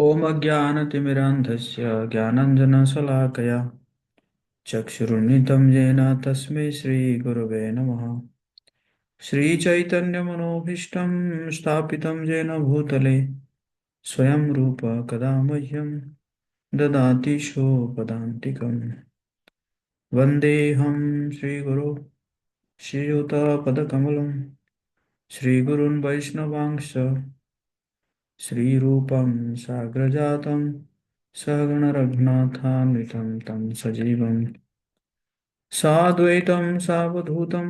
ॐ अज्ञानतिमिरान्धस्य ज्ञानाञ्जनशलाकया चक्षुरुन्मिलितं येन तस्मै श्रीगुरवे नमः। श्रीचैतन्यमनोभीष्टं स्थापितं येन भूतले स्वयं रूप कदा मह्यं ददाति शोपदान्तिकम्। वन्देऽहं श्रीगुरो श्रीयुतपदकमलं श्रीगुरून् वैष्णवांश्च श्रीरूपं साग्रजातं सहगणरघुनाथान्वितं तं सजीवं साद्वैतं सावधूतं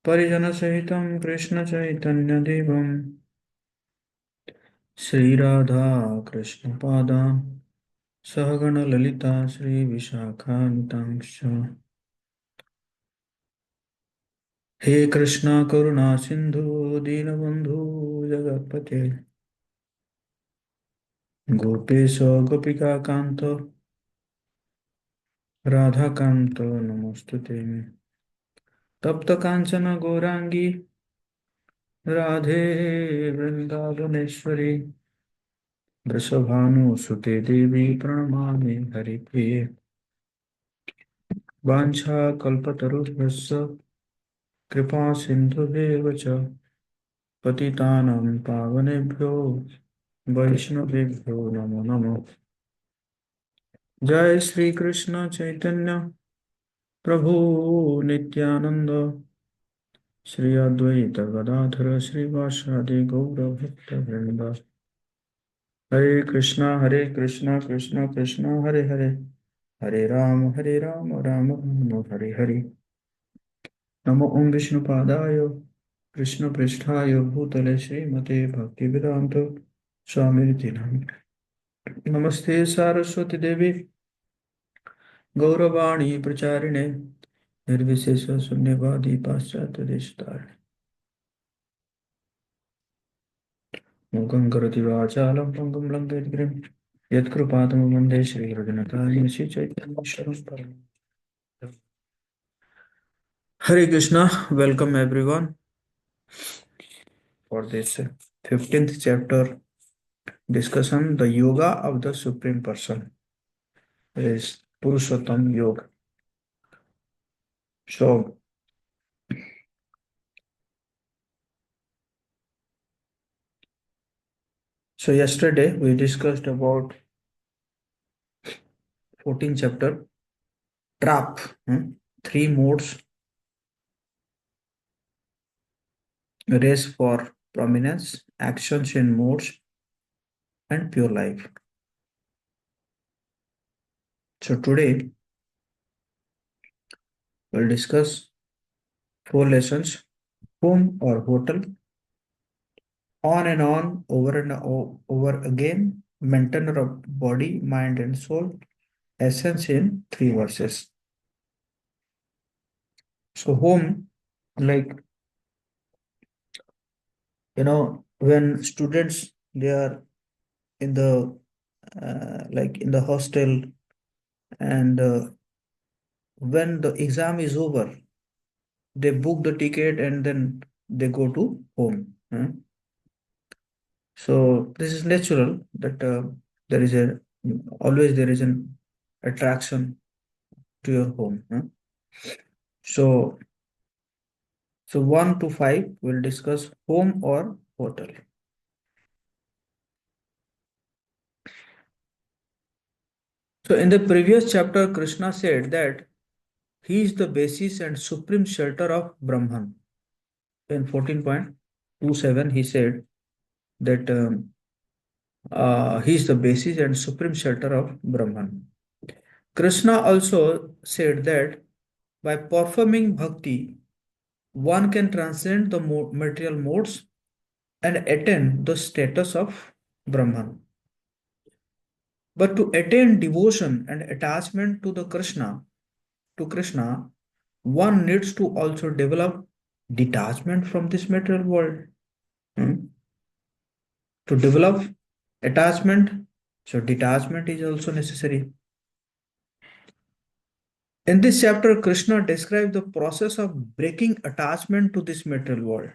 परिजनसहितं कृष्णचैतन्यदेवं श्रीराधा कृष्णपादान् सहगणललिता श्रीविशाखान्वितांश्च। हे कृष्ण करुणा सिन्धु दीनबन्धु जगत्पते गोपेश गोपिकान्त राधाकान्त नमोऽस्तुते। तप्त कांचन गौरांगी राधे वृंदावनेश्वरी वृषभानुसुते देवी प्रणमामि हरिप्रिये। वाञ्छाकल्पतरुभ्यश्च कृपा सिन्धुभ्येव च पतितानां पावनेभ्यो वैष्णवेभ्यो नमो नमः। जय श्री कृष्ण चैतन्य प्रभु नित्यानंद श्री अद्वैत गदाधर श्रीवासादि गौरभक्तवृंद। हरे कृष्णा कृष्णा कृष्णा हरे हरे, हरे राम राम राम हरे हरे। नमो ओं विष्णुपादाय कृष्णपृष्ठाय भूतले श्रीमते भक्तिवेदांत स्वामिनिति नामिने। नमस्ते सारस्वती देवी गौरवाणी प्रचारिणे निर्विशेष शून्यवादी पाश्चात्य देशतारिणे। मूकं करोति वाचालं पङ्गुं लङ्घयितगिरिं यत्कृपातमं वन्दे श्रीहृदयनाथाय श्रीचैतन्येश्वरं परमं। Hare Krishna, welcome everyone for this 15th chapter discussion. The Yoga of the Supreme Person is Purushottam Yoga. So, yesterday we discussed about 14th chapter, trap, three modes, race for prominence, actions in modes, and pure life. So today we'll discuss four lessons: home or hotel, on and on, over and over again, maintainer of body, mind, and soul, essence in three verses. So home, like when students they are in the like in the hostel, and when the exam is over, they book the ticket and then they go to home. So this is natural that there is a always there is an attraction to your home. So 1 to 5 we'll discuss home or hotel. So in the previous chapter, Krishna said that he is the basis and supreme shelter of Brahman. In 14.27, he said that he is the basis and supreme shelter of Brahman. Krishna also said that by performing bhakti, one can transcend the material modes and attain the status of Brahman. But to attain devotion and attachment to Krishna, one needs to also develop detachment from this material world. To develop attachment, so detachment is also necessary. In this chapter, Krishna describes the process of breaking attachment to this material world.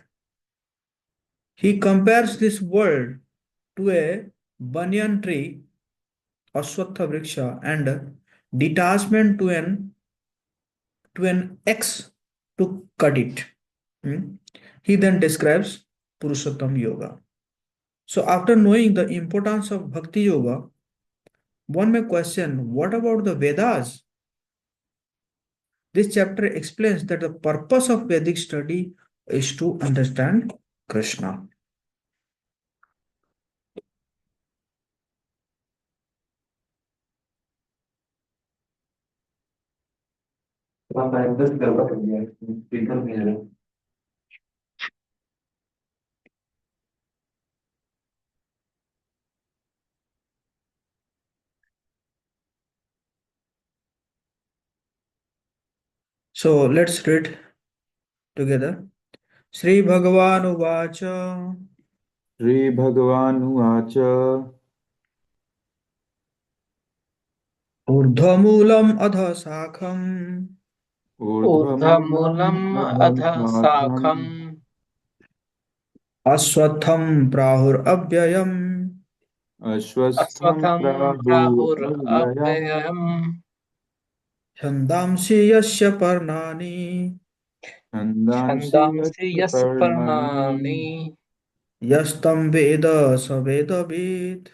He compares this world to a banyan tree, Ashwatha Vriksha, and detachment to an X to cut it. Hmm. He then describes Purushottam Yoga. So, after knowing the importance of Bhakti Yoga, one may question, what about the Vedas? This chapter explains that the purpose of Vedic study is to understand Krishna. So let's read together. Sri Bhagavan Uvacha श्रीभगवानुवाच Urdhvamulam adha sakham ऊर्ध्वमूलम् ऊर्ध्वमूलम् अधः अधशाखम् शाखम् Aswatham prahur abhyayam अश्वस्थम् अश्वत्थम् प्राहुरव्ययम् प्राहुरव्ययम् Chandamsi yasya parnani छन्दांसि छन्दांसि यस्य यस्य पर्णानि पर्णानि Yastam Veda Savedavid.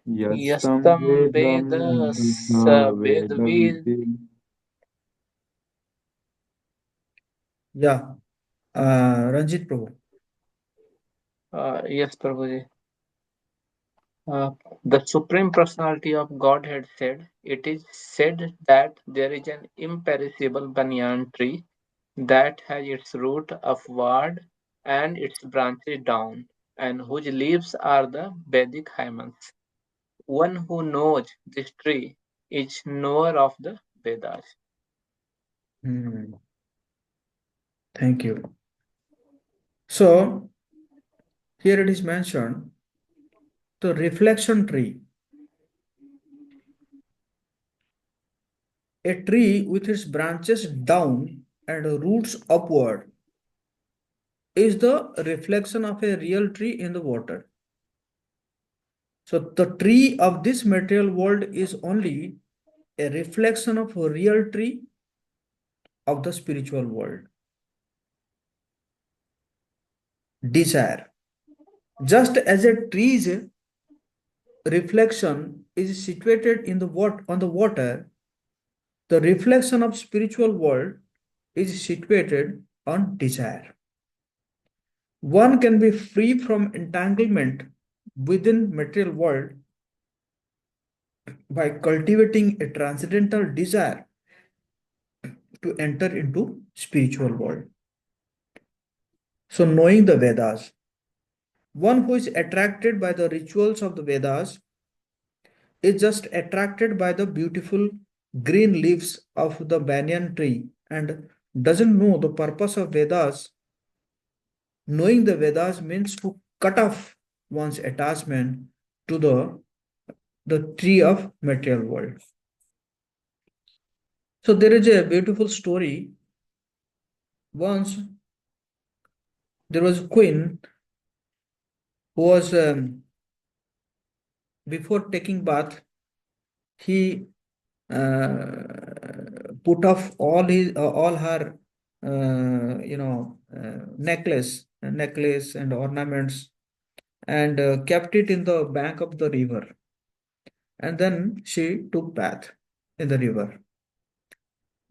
यस्तं यस्तं वेदं वेद स स वेदवित्। वेदविति Yeah, Ranjit Prabhu. Yes, Prabhuji. The Supreme Personality of Godhead said, it is said that there is an imperishable banyan tree that has its root upward and its branches down, and whose leaves are the Vedic hymns. One who knows this tree is knower of the Vedas. Hmm, thank you. So, here it is mentioned the reflection tree. A tree with its branches down and roots upward is the reflection of a real tree in the water. So, the tree of this material world is only a reflection of a real tree of the spiritual world. Desire. Just as a tree's reflection is situated in the on the water, the reflection of spiritual world is situated on desire. One can be free from entanglement within material world by cultivating a transcendental desire to enter into spiritual world. So knowing the Vedas, one who is attracted by the rituals of the Vedas is just attracted by the beautiful green leaves of the banyan tree and doesn't know the purpose of Vedas. Knowing the Vedas means to cut off one's attachment to the tree of material world. So there is a beautiful story. Once there was a queen who was before taking bath, he put off all her necklace and ornaments and kept it in the bank of the river, and then she took bath in the river.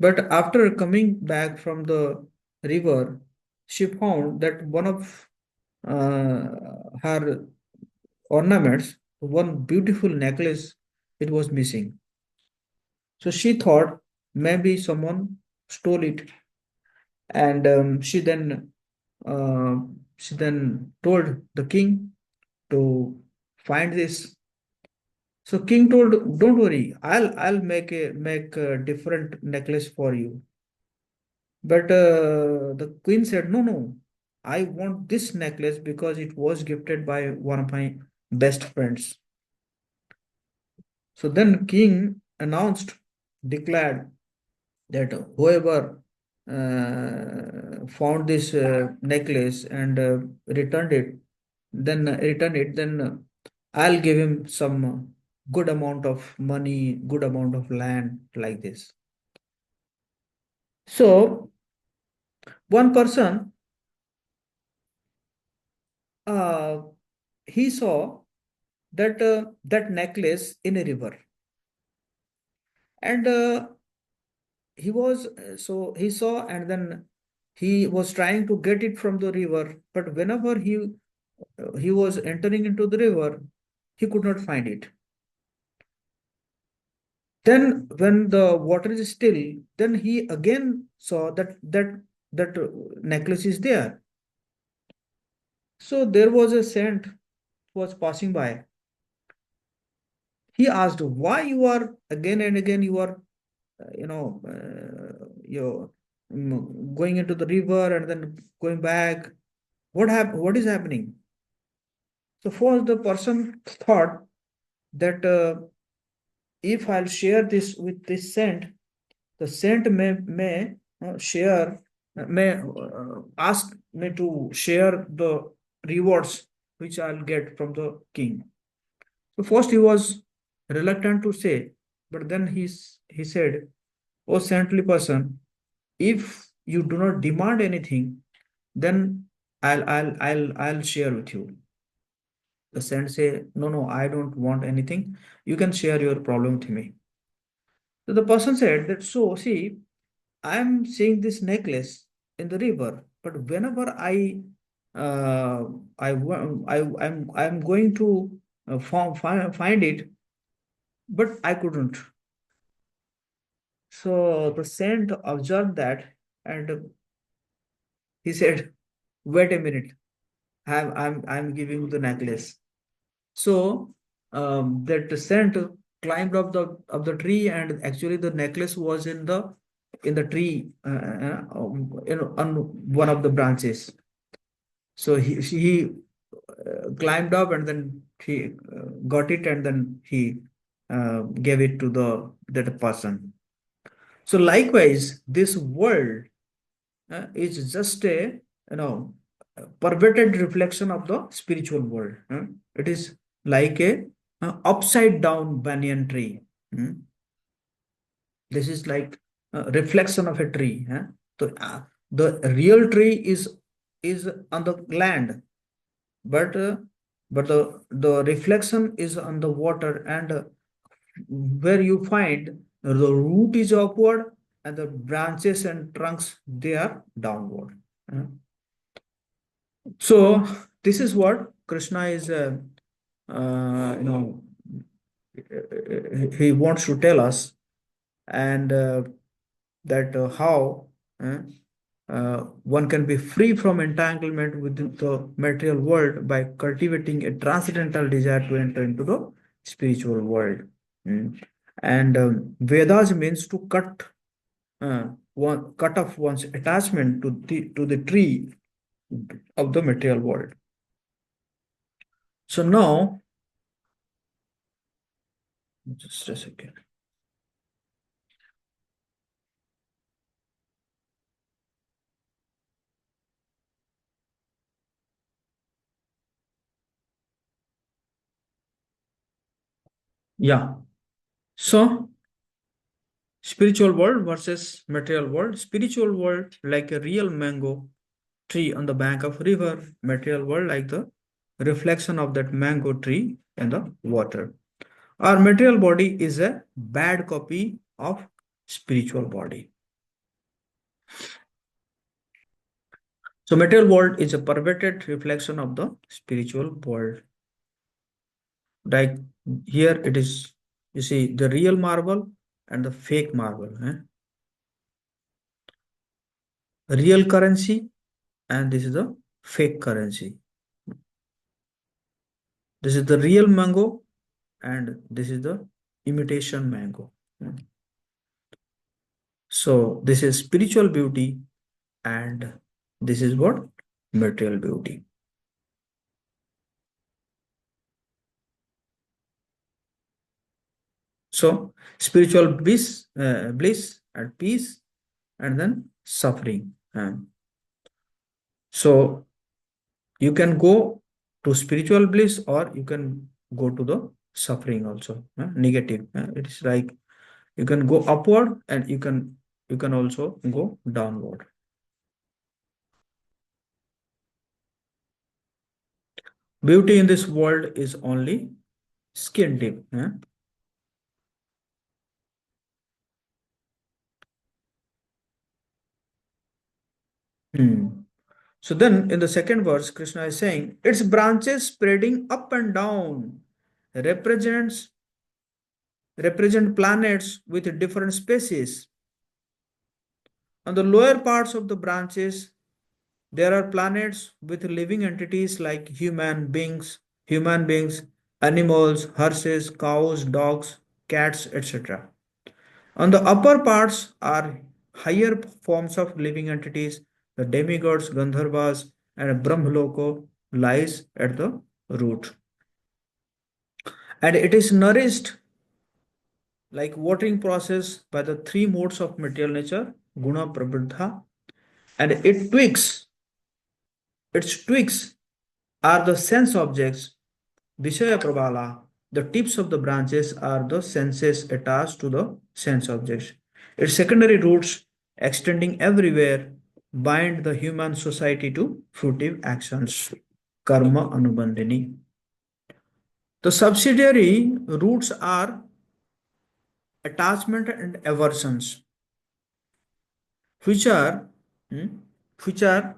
But after coming back from the river, she found that one of her ornaments, one beautiful necklace, it was missing. So she thought maybe someone stole it, and uh, she then told the king to find this. So king told, "Don't worry, I'll make a different necklace for you." But the queen said, "No, no, I want this necklace because it was gifted by one of my best friends." So then king announced, declared that whoever found this necklace and returned it, then I'll give him some good amount of money, good amount of land, like this. So one person, uh, he saw that necklace in a river, and he was so he saw, and then he was trying to get it from the river, but whenever he was entering into the river, he could not find it. Then when the water is still, then he again saw that necklace is there. So there was a saint was passing by. He asked, why you are again and again you are you're going into the river and then going back. What is happening? So first the person thought that if I'll share this with this saint, the saint may share may ask me to share the rewards which I'll get from the king. So first he was reluctant to say, but then he said, "O saintly person, if you do not demand anything, then I'll share with you." The saint say, "No, no, I don't want anything. You can share your problem with me." So the person said that, so see, I'm seeing this necklace in the river, but whenever uh, I'm going to find it, but I couldn't. So the saint observed that, and he said, "Wait a minute, I'm giving you the necklace." So that the saint climbed up the tree, and actually the necklace was in the tree, on one of the branches. So he climbed up, and then he got it, and then he gave it to the that person. So likewise, this world is just a perverted reflection of the spiritual world. It is like a upside down banyan tree. This is like a reflection of a tree. So the real tree is on the land, but the reflection is on the water, and where you find the root is upward and the branches and trunks they are downward. So this is what Krishna is, you know, he wants to tell us, and that how one can be free from entanglement within the material world by cultivating a transcendental desire to enter into the spiritual world. And Vedas means to cut off one's attachment to the tree of the material world. So now, just a second. Yeah. So spiritual world versus material world. Spiritual world like a real mango tree on the bank of river. Material world like the reflection of that mango tree in the water. Our material body is a bad copy of spiritual body. So material world is a perverted reflection of the spiritual world. Like here it is, you see the real marble and the fake marble. Real currency, and this is the fake currency. This is the real mango, and this is the imitation mango. So this is spiritual beauty, and this is what? Material beauty. So spiritual bliss and peace, and then suffering. So you can go to spiritual bliss, or you can go to the suffering also, negative. It is like you can go upward and you can also go downward. Beauty in this world is only skin deep. Hmm. So then in the second verse, Krishna is saying, its branches spreading up and down represents represent planets with different species. On the lower parts of the branches, there are planets with living entities like human beings, animals, horses, cows, dogs, cats, etc. On the upper parts are higher forms of living entities, the demigods, Gandharvas, and Brahmaloko lies at the root. And it is nourished like watering process by the three modes of material nature, guna, prabhuddha, and its twigs are the sense objects, Vishaya Prabhala. The tips of the branches are the senses attached to the sense objects. Its secondary roots, extending everywhere, bind the human society to fruitive actions. Karma Anubandhini. The subsidiary roots are attachment and aversions, which are hmm, which are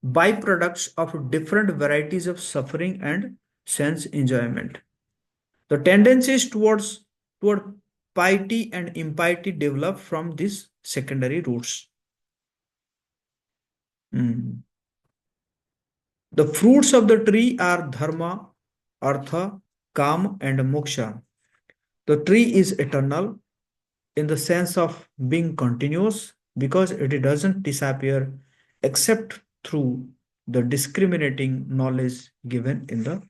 byproducts of different varieties of suffering and sense enjoyment. The tendencies toward piety and impiety develop from these secondary roots. Mm. The fruits of the tree are dharma, artha, kam, and moksha. The tree is eternal in the sense of being continuous because it doesn't disappear except through the discriminating knowledge given in the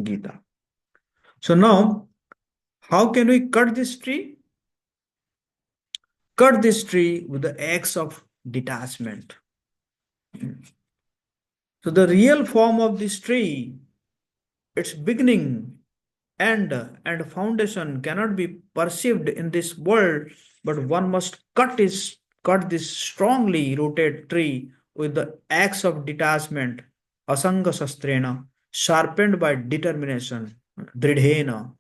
Gita. So now, how can we cut this tree? Cut this tree with the axe of detachment. So the real form of this tree, its beginning and foundation cannot be perceived in this world, but one must cut this strongly rooted tree with the axe of detachment, asanga sastrena, sharpened by determination, dridhena.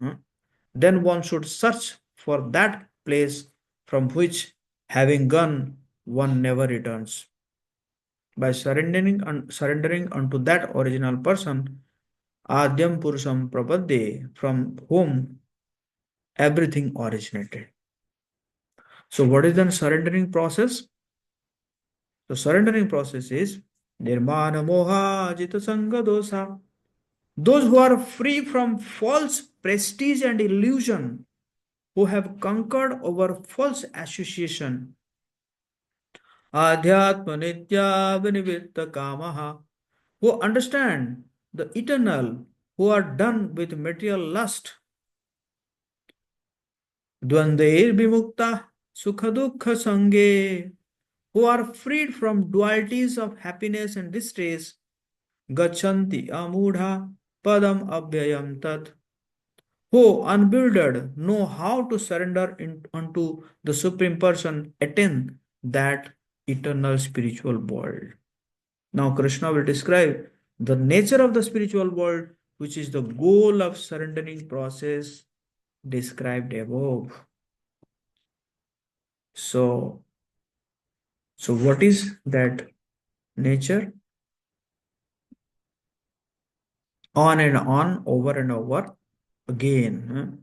Then one should search for that place from which, having gone, one never returns. By surrendering unto that original person, Adyam Purusham Prapadde, from whom everything originated. So, what is the surrendering process? The surrendering process is Nirmana Moha Jita Sangha Dosa. Those who are free from false prestige and illusion, who have conquered over false association. Adhyatma Nitya Vinivitta Kamaha, who understand the eternal, who are done with material lust. Dvandair Bimukta Sukhadukha Sange, who are freed from dualities of happiness and distress. Gachanti Amudha Padam Abhyayam Tat, who unbuilded know how to surrender unto the Supreme Person, attain that eternal spiritual world. Now, Krishna will describe the nature of the spiritual world, which is the goal of surrendering process described above. So, what is that nature? On and on, over and over again.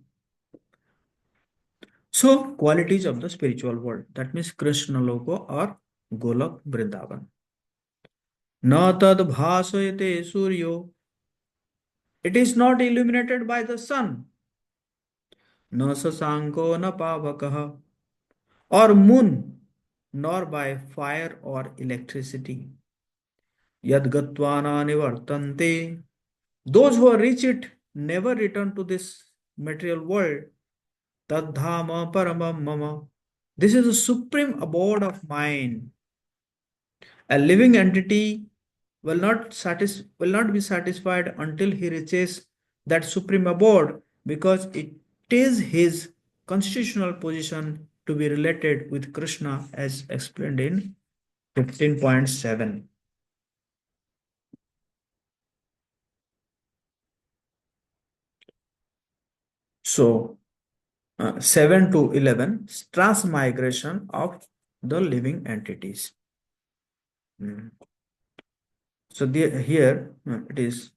So, qualities of the spiritual world. That means Krishna Loka or Golak Vrindavan. Na tad bhasayate suryo. It is not illuminated by the sun. Na sasanko na pavakaha. Or moon, nor by fire or electricity. Yadgatvana nivartante. Those who reach it never return to this material world. Tadhama paramam mama. This is the supreme abode of mind. A living entity will not be satisfied until he reaches that supreme abode, because it is his constitutional position to be related with Krishna as explained in 15.7. So 7 to 11, transmigration of the living entities. So here it is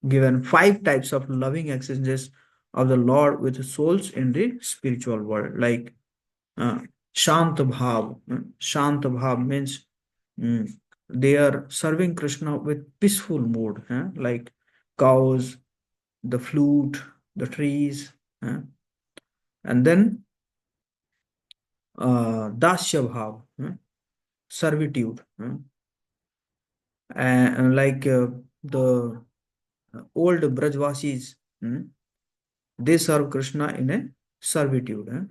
given 5 types of loving exchanges of the Lord with souls in the spiritual world, like Shant Bhav. Shant Bhav means they are serving Krishna with peaceful mood, like cows, the flute, the trees, and then Dasya Bhav, servitude, and like the old Brajvasis, they serve Krishna in a servitude,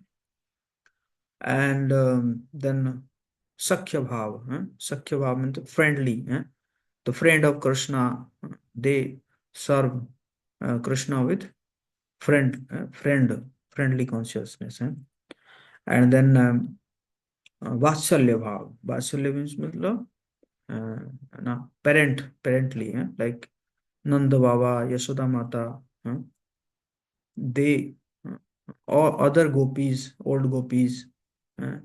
and then Sakhya Bhav. Sakhya Bhav means friendly, the friend of Krishna, they serve Krishna with friendly consciousness, and then Vatsalya Bhav. Vatsalya means matlab, parently, like Nanda Baba, Yashoda Mata, they or other gopis, old gopis, uh,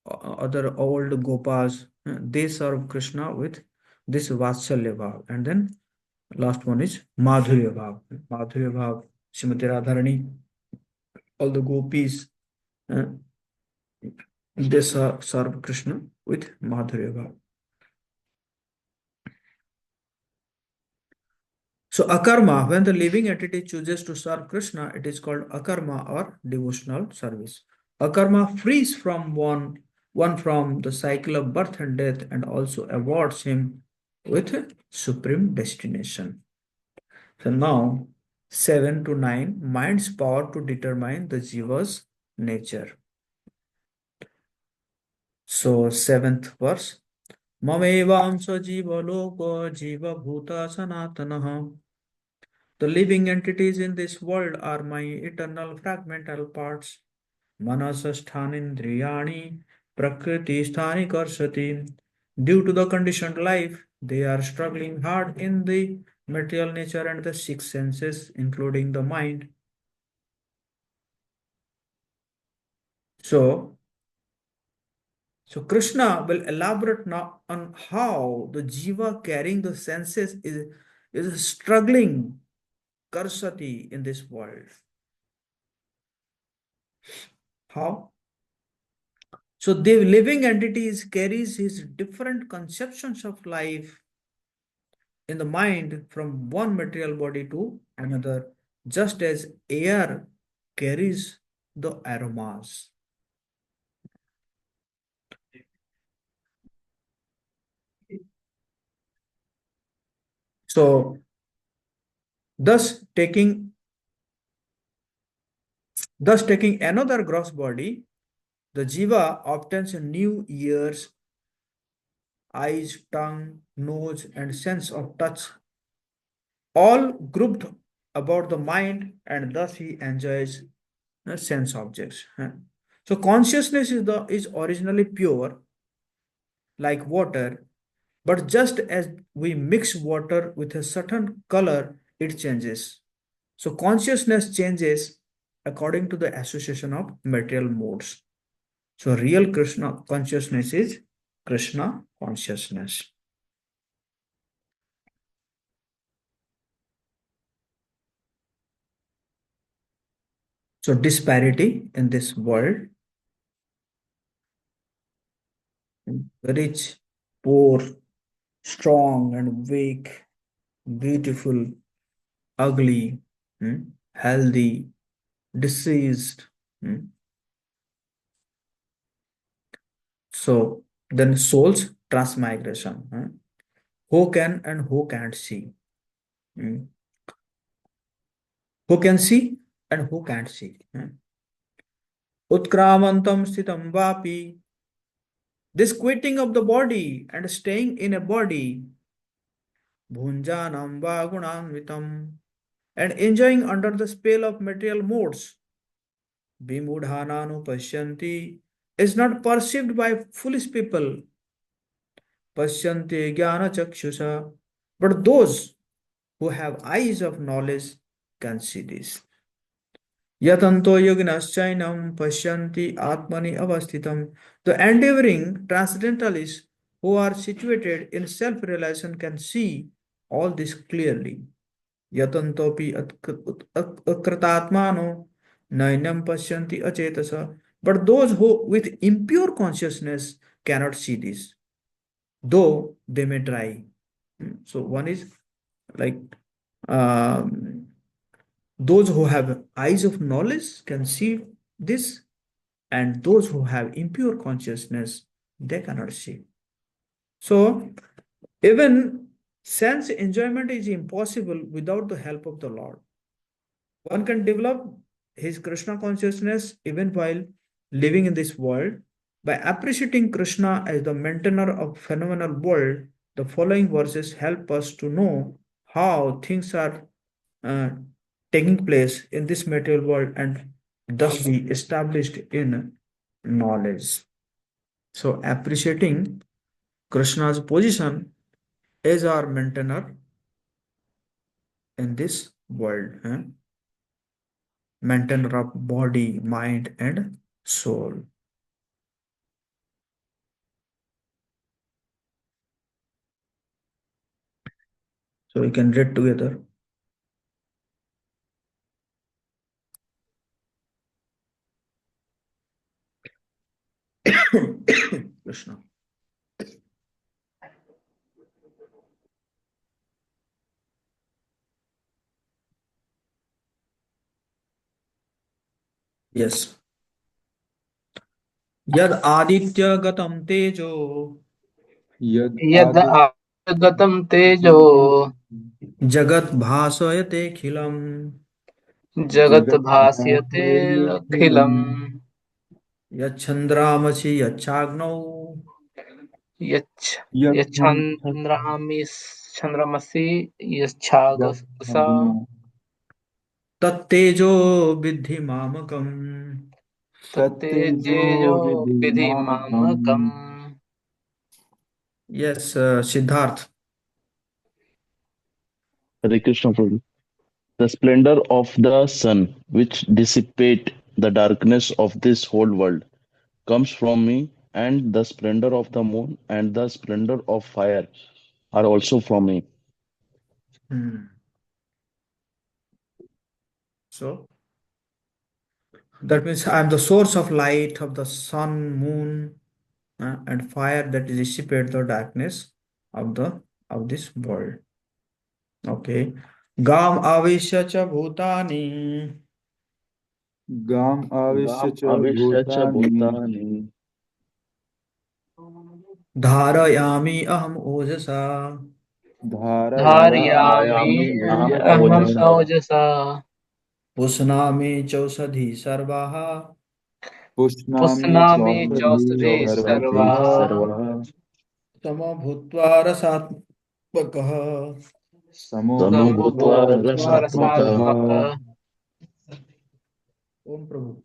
other old gopas, they serve Krishna with this Vatsalya Bhav. And then last one is Madhurya Bhav. Madhurya Bhav, Srimati Radharani, all the gopis, uh, they serve Krishna with Madhurya Bhav. So akarma, when the living entity chooses to serve Krishna, it is called akarma or devotional service. Akarma frees one from the cycle of birth and death and also awards him with a supreme destination. So now 7 to 9, mind's power to determine the jiva's nature. So 7th verse, Mamevaamsa jiva loko jiva bhuta sanatanaha. The living entities in this world are my eternal fragmental parts. Manasasthanindriyani prakriti sthani karsati. Due to the conditioned life, they are struggling hard in the material nature and the six senses, including the mind. So Krishna will elaborate now on how the jiva carrying the senses is struggling karsati in this world. How? So the living entities carries his different conceptions of life in the mind from one material body to another, just as air carries the aromas. So thus taking another gross body, the jiva obtains new ears, eyes, tongue, nose, and sense of touch, all grouped about the mind, and thus he enjoys sense objects. So consciousness is originally pure, like water, but just as we mix water with a certain color, it changes. So consciousness changes according to the association of material modes. So real Krishna consciousness is Krishna consciousness. So disparity in this world, rich, poor, strong and weak, beautiful, ugly, healthy, diseased. So then soul's transmigration. Who can and who can't see? Who can see and who can't see? Utkramantam stitam vapi This quitting of the body and staying in a body, bhunjanam va gunanvitam, and enjoying under the spell of material modes, vimudhananu pashyanti, is not perceived by foolish people, pashyanti jnana chakshusha, but those who have eyes of knowledge can see this. Yatanto yoginaschainam pashyanti atmani avasthitam. The endeavoring transcendentalists who are situated in self-realization can see all this clearly. Yatantopi akratatmano nainam pashyanti achetasa. But those who with impure consciousness cannot see this, though they may try. So one is like um, those who have eyes of knowledge can see this, and those who have impure consciousness, they cannot see. So, even sense enjoyment is impossible without the help of the Lord. One can develop his Krishna consciousness even while living in this world by appreciating Krishna as the maintainer of phenomenal world. The following verses help us to know how things are uh, taking place in this material world and thus be established in knowledge. So, appreciating Krishna's position as our maintainer in this world, maintainer of body, mind, and soul. So, we can read together. Krishna. Yes. Yad aditya gatam tejo Yad यद आगतं तेजो jagat bhasayate khilam जगत् Jagat भास्यते अखिलम् yachandramasi yachagno यच्छ Yatman यच्छन्द्रामि चन्द्रमसि यच्छागसा tattejo vidhi mamakam. Tattejo तत्तेजेयो Vidhi Vidhimamakam. मामकम्. Yes, Siddharth. Hare Krishna Prabhu. The splendor of the sun, which dissipate the darkness of this whole world, comes from me, and the splendor of the moon and the splendor of fire are also from me. So that means I am the source of light of the sun, moon, and fire that dissipate the darkness of the of this world. Okay. Gam avishya cha bhutani Gam avishya Ram cha Avishya cha bhutani. Bhutani. dharayami aham ojasa धारयामि Dharayami Aham अहम् Ojasa. ओजसा pusnami chausadhi sarvaha Pushnami पुष्णामि chausadhi चौषधि Chausati सर्वाः sarvaha. Sarvaha. samabhutva rasatmakah. Samo Samabhutva समभूत्वा Rasatmaka. रसात्मकः. Rasatmakaha. Om Prabhu.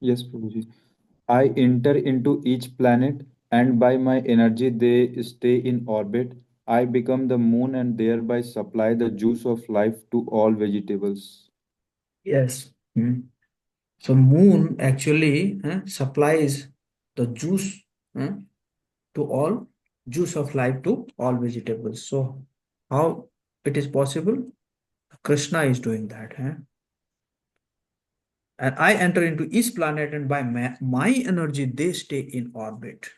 Yes, Prabhuji. I enter into each planet, and by my energy they stay in orbit. I become the moon and thereby supply the juice of life to all vegetables. Yes. So moon actually supplies the juice to all juice of life to all vegetables. So how it is possible? Krishna is doing that. And I enter into each planet, and by my energy, they stay in orbit.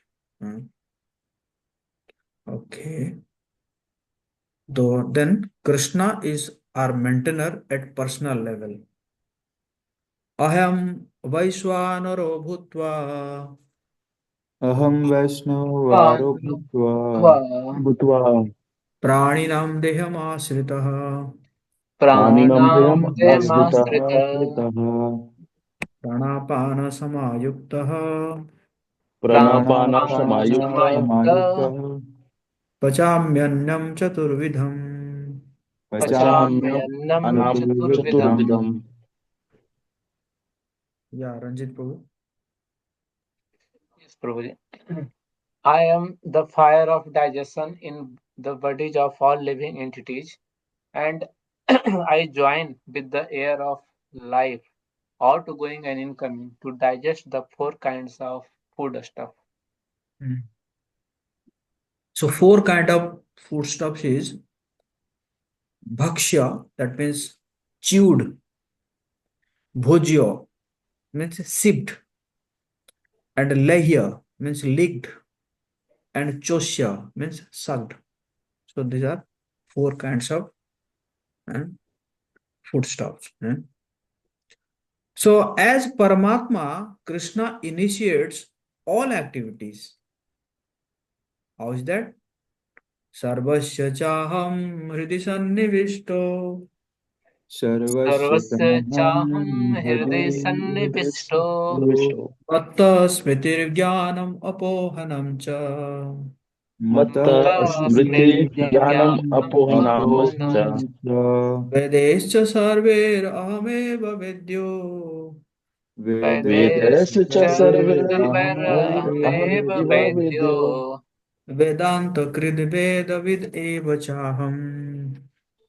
Okay. Though then Krishna is our maintainer at personal level. Aham Vaishwanaro Bhutva Aham Vaishnavaro Bhutva Bhutva. Praninam Deham Asritaha Praninam प्राणानां Deyam देमाश्रितः Asritaha. Asritaha Pranapana Samayuktaha Pranapana samayukta Samayukta पचाम्यन्नं चतुर्विधम् pachamyam Pachamyanam annam Chaturvidham. chaturvidham. Yeah, Ranjit Prabhu. Yes, Prabhuji. I am the fire of digestion in the bodies of all living entities, and I join with the air of life, outgoing and incoming, to digest the four kinds of food stuff. Hmm. So four kind of foodstuffs is bhakshya, that means chewed, bhojya means sipped, and lehya means licked, and chosya means sucked. So these are four kinds of uh, foodstuffs. So as Paramatma, Krishna initiates all activities. How is that? Sarvasya chaham hridi sannivishto Sarvasya Sarvasya Tamaham chaham hriday sannivisto Vishnu. matta smritirjnanam apohanam cha Matta matta smriti jnanam smritirjnanam apohanamascha. apohanam vedescha sarver ahmeva vedyo Vedasya vedescha sarve sarvar aham ahmeva eva vedyo vedyo. vedanta krid veda vid eva chaham.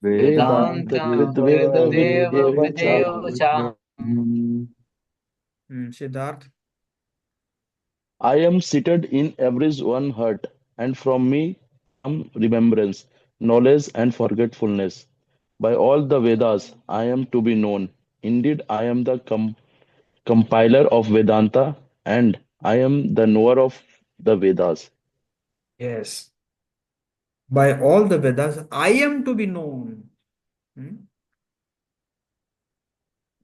Vedanta vedanta kridveda vid krideva eva video chaham. chaham. Siddharth. I am seated in everyone's heart, and from me come remembrance, knowledge, and forgetfulness. By all the Vedas, I am to be known. Indeed, I am the compiler of Vedanta, and I am the knower of the Vedas. Yes. By all the Vedas, I am to be known.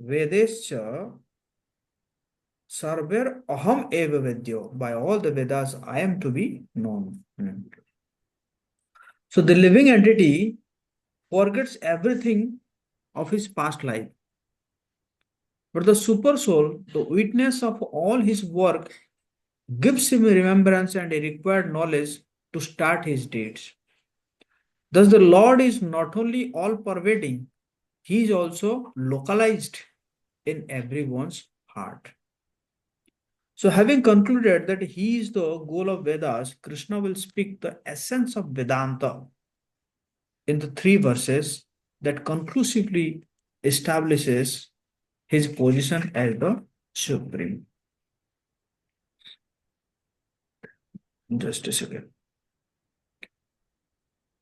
Vedescha sarver aham eva vedyo. By all the Vedas, I am to be known. So the living entity forgets everything of his past life. But the super soul, the witness of all his work, gives him remembrance and a required knowledge to start his deeds. Thus, the Lord is not only all pervading, he is also localized in everyone's heart. So, having concluded that he is the goal of Vedas, Krishna will speak the essence of Vedanta in the three verses that conclusively establishes his position as the supreme. Just a second.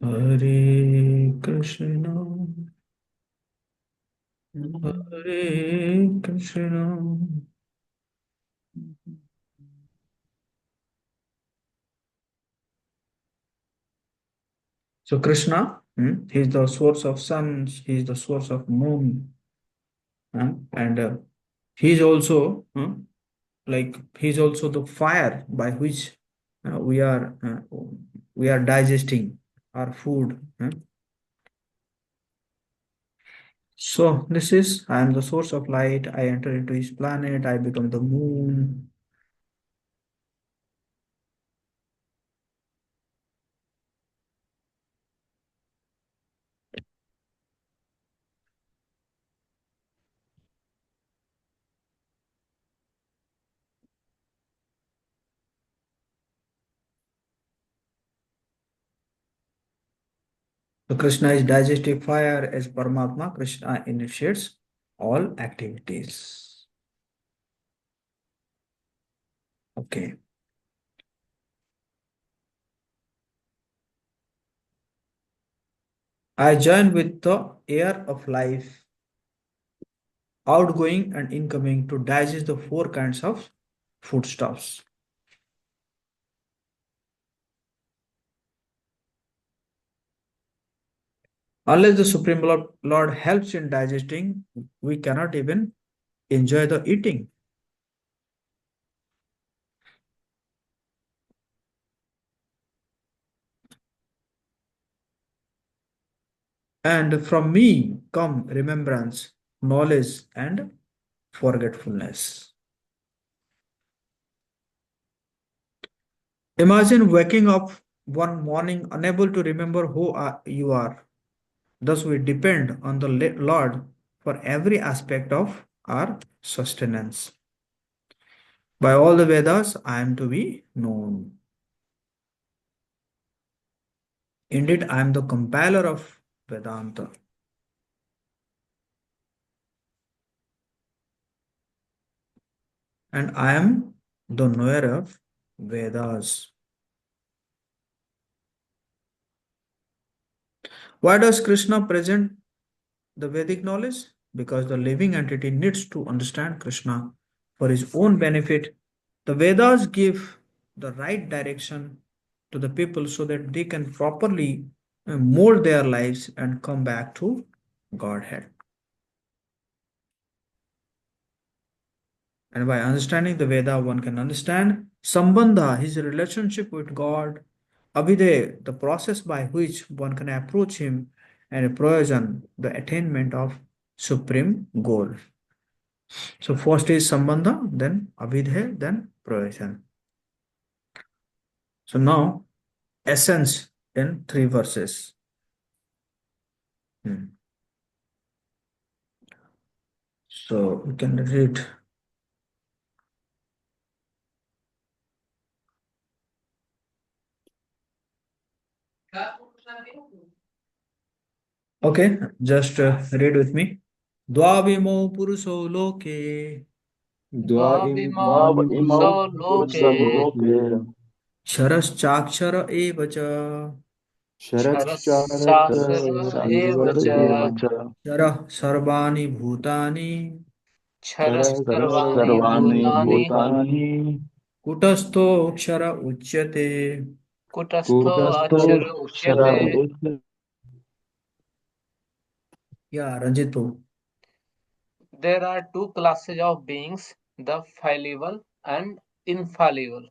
Hare Krishna, Hare Krishna. So Krishna, he is the source of suns, he is the source of moon, and he is also he is also the fire by which we are digesting our food. So this is I am the source of light. I enter into his planet. I become the moon. So Krishna is digestive fire as Paramatma. Krishna initiates all activities. Okay. I join with the air of life, outgoing and incoming, to digest the four kinds of foodstuffs. Unless the Supreme Lord helps in digesting, we cannot even enjoy the eating. And from me come remembrance, knowledge, and forgetfulness. Imagine waking up one morning unable to remember you are. Thus, we depend on the Lord for every aspect of our sustenance. By all the Vedas, I am to be known. Indeed, I am the compiler of Vedanta. And I am the knower of Vedas. Why does Krishna present the Vedic knowledge? Because the living entity needs to understand Krishna for his own benefit. The Vedas give the right direction to the people so that they can properly mold their lives and come back to Godhead. And by understanding the Veda, one can understand Sambandha, his relationship with God, Abhidhe, the process by which one can approach him, and Prayojan, the attainment of supreme goal. So first is Sambandha, then Abhidhe, then Prayojan. So now essence in 3 verses. So we can read. Okay, just read with me. Dvavimo puruso loke Dvavimau Imau puruषो लोके Purusaloke क्षरश्चाक्षर एव च क्षरश्चाक्षर एव Shaskar च Evacha क्षरः सर्वाणि भूतानि क्षरः Shaskar सर्वाणि Sarvani भूतानि Bhutani कुटस्थोऽक्षर उच्यते कुटस्थो Kutasto अक्षर Kshara उच्यते. या रंजितो There are two classes of beings, the fallible and infallible.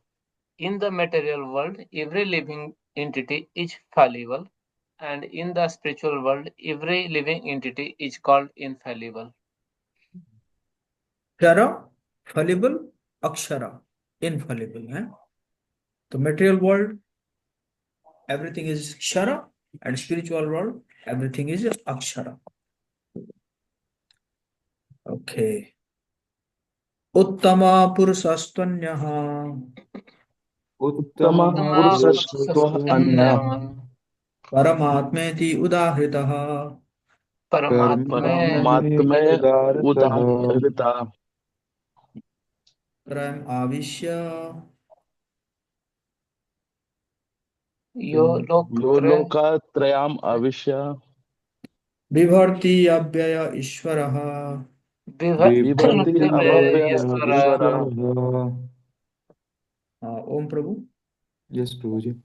In the material world, every living entity is fallible, and in the spiritual world, every living entity is called infallible. क्षर फलिबल अक्षर इनफलिबल है तो material world everything is kshara and spiritual world everything is akshara. Okay. Uttama purusastanyah उत्तम Uttama Uttama Purusaštva Anya Purusastanya paramatmeti udahritaha Paramatma परमात्मे Paramatmaya उदारतः Udahrita trayam avishya Yo Loktre Yoloka Trayam Avishya बिभर्ति अव्यय ईश्वरः Vibharti Abhavya Yasvara. Ishvara. Om Prabhu. Yes, Prabhuji.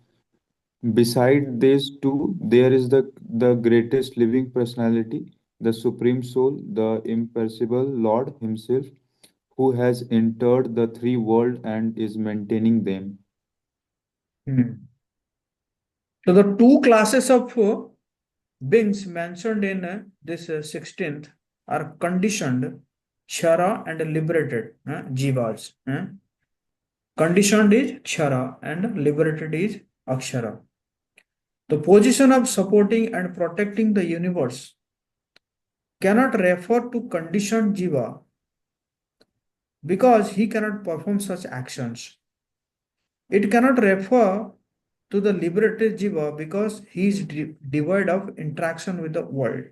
Beside these two, there is the greatest living personality, the Supreme Soul, the imperishable Lord Himself, who has entered the three worlds and is maintaining them. So the two classes of beings mentioned in this 16th are conditioned kshara and liberated jivas. Conditioned is kshara and liberated is akshara. The position of supporting and protecting the universe cannot refer to conditioned jiva because he cannot perform such actions. It cannot refer to the liberated jiva because he is devoid of interaction with the world.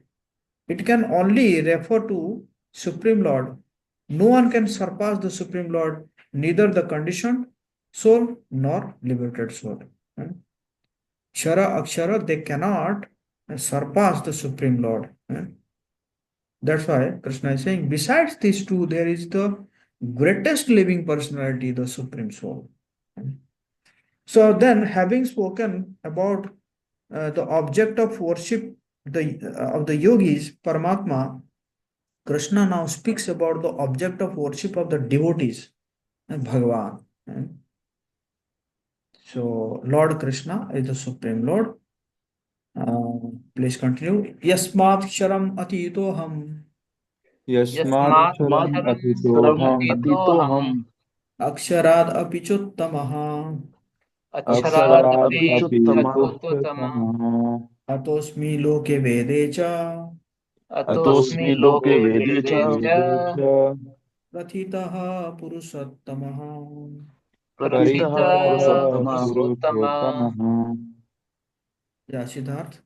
It can only refer to Supreme Lord. No one can surpass the Supreme Lord, neither the conditioned soul nor liberated soul. Kshara, Akshara, they cannot surpass the Supreme Lord. That's why Krishna is saying, besides these two, there is the greatest living personality, the Supreme Soul. So then, having spoken about the object of worship of the yogis, Paramatma, Krishna now speaks about the object of worship of the devotees, Bhagavan. So Lord Krishna is the Supreme Lord. Please continue. Yasmat Ksharam Atitoham Yasmat Yasmaksharam Ksharam Saram Atitoham Atito Atitoham Ham Aksharad Apichuttamaha Aksharat Aksharat api api chatuttamah chatuttamah atosmi loke vede cha atosmi atosmi loke loke vede vede cha cha vedesha prathitaha purusottamah. prathitah prathita paritah purushottamah. purushottamah. purushottamah. Yeah, Siddharth.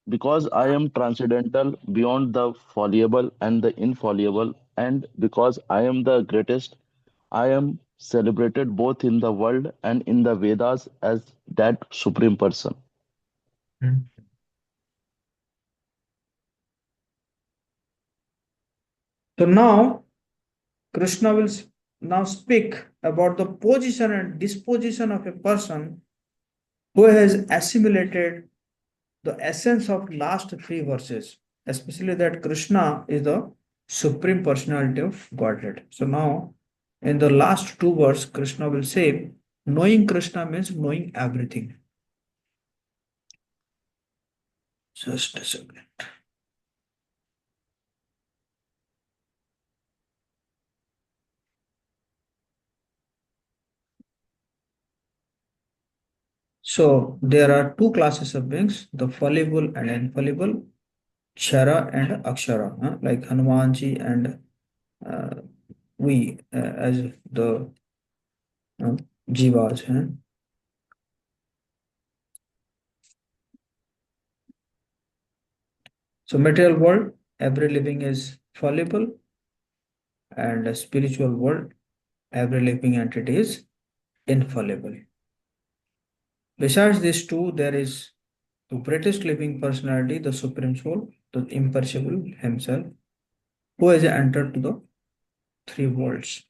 Because I am transcendental beyond the fallible and the infallible, and because I am the greatest, I am celebrated both in the world and in the Vedas as that supreme person. Hmm. So now Krishna will now speak about the position and disposition of a person who has assimilated the essence of last three verses, especially that Krishna is the supreme personality of Godhead. So now in the last two verses, Krishna will say, knowing Krishna means knowing everything. Just a second. So there are two classes of beings, the fallible and infallible, Kshara and Akshara, like Hanumanji and uh, we as the Jivas. So material world, every living is fallible, and a spiritual world, every living entity is infallible. Besides these two, there is the greatest living personality, the Supreme Soul, the imperishable Himself, who has entered to the three worlds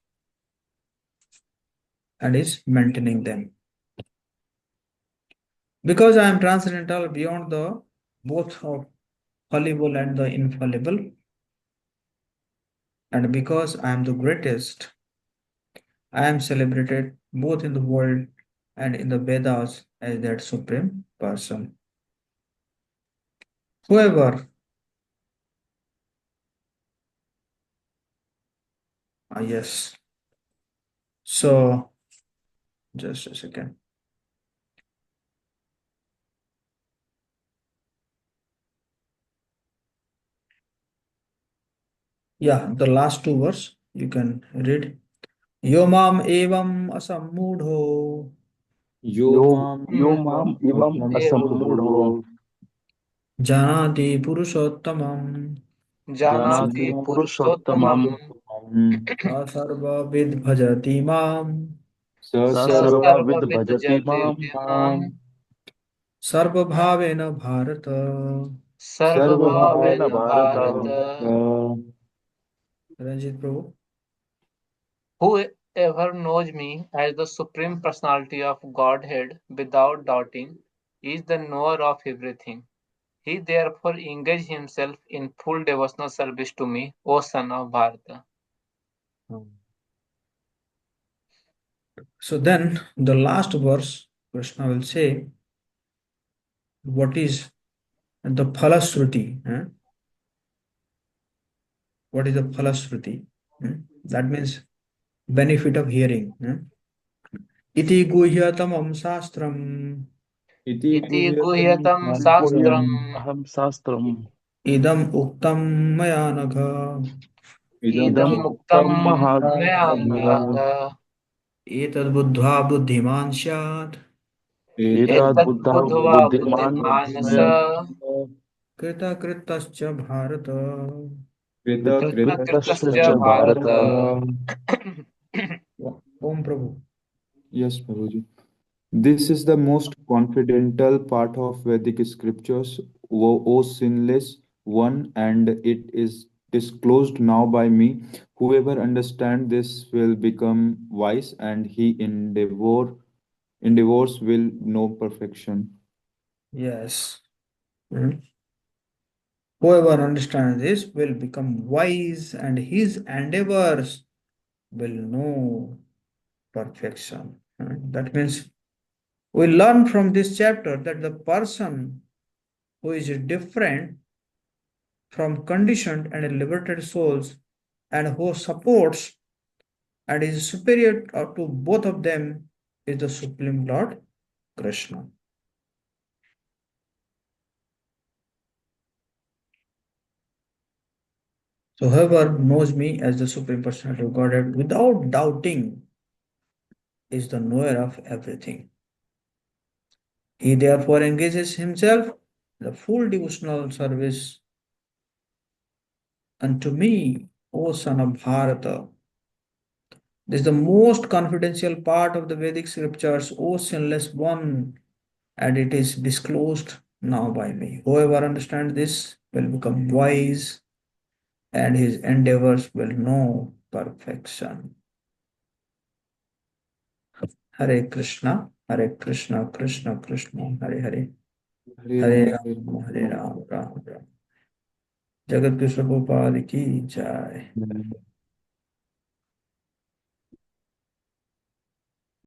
and is maintaining them. Because I am transcendental beyond the both of fallible and the infallible, and because I am the greatest, I am celebrated both in the world and in the Vedas as that supreme person. Whoever, yes. So, just a second. Yeah, the last two verse you can read. Yomam evam asammudho Yo Yo, mam yo evam mam evam asammudho asammudho janati purushottamam Janati janati purushottamam purushottamam janati asarva vid bhajati mam sasarva sasarva sasarva vid bhajati vidjate mam mam sarva bhavena bharata. sarva sarvabhavena sarvabhavena bhavena bharata. bharata. bharata. Ranjit Prabhu. Whoever knows me as the Supreme Personality of Godhead without doubting is the knower of everything. He therefore engages himself in full devotional service to me, O son of Bharata. So then the last verse, Krishna will say, what is the phalasruti? What is the phalasruti? That means benefit of hearing. Iti guhyatamam shastram Iti Iti guhyatam guhyatam Iti shastram sastram guhyam aham sastram idam uktam maya nagha idam idam idam muktam uktam uktam maya mahanagha nagha etad buddha buddhiman syat etat etat etat buddha budhva buddhiman buddhimanasa sya krita kritascha bharata. krita krita kritasya kritasya kritasya cha bharata. bharata. bharata. Om Prabhu. Yes, Prabhuji. This is the most confidential part of Vedic scriptures, O sinless one, and it is disclosed now by me. Whoever understands this will become wise, and he endeavors will know perfection. Yes. Hmm. Whoever understands this will become wise, and his endeavors will know perfection. That means we learn from this chapter that the person who is different from conditioned and liberated souls and who supports and is superior to both of them is the Supreme Lord Krishna. So whoever knows me as the Supreme Personality of Godhead without doubting is the knower of everything. He therefore engages himself in the full devotional service unto me, O son of Bharata. This is the most confidential part of the Vedic scriptures, O sinless one, and it is disclosed now by me. Whoever understands this will become wise, and his endeavors will know perfection. Hare Krishna, Krishna Krishna, Hare Hare, Hare Ram, Hare Ram, Ram Ram. Jagat Krishna Gopal ki jai.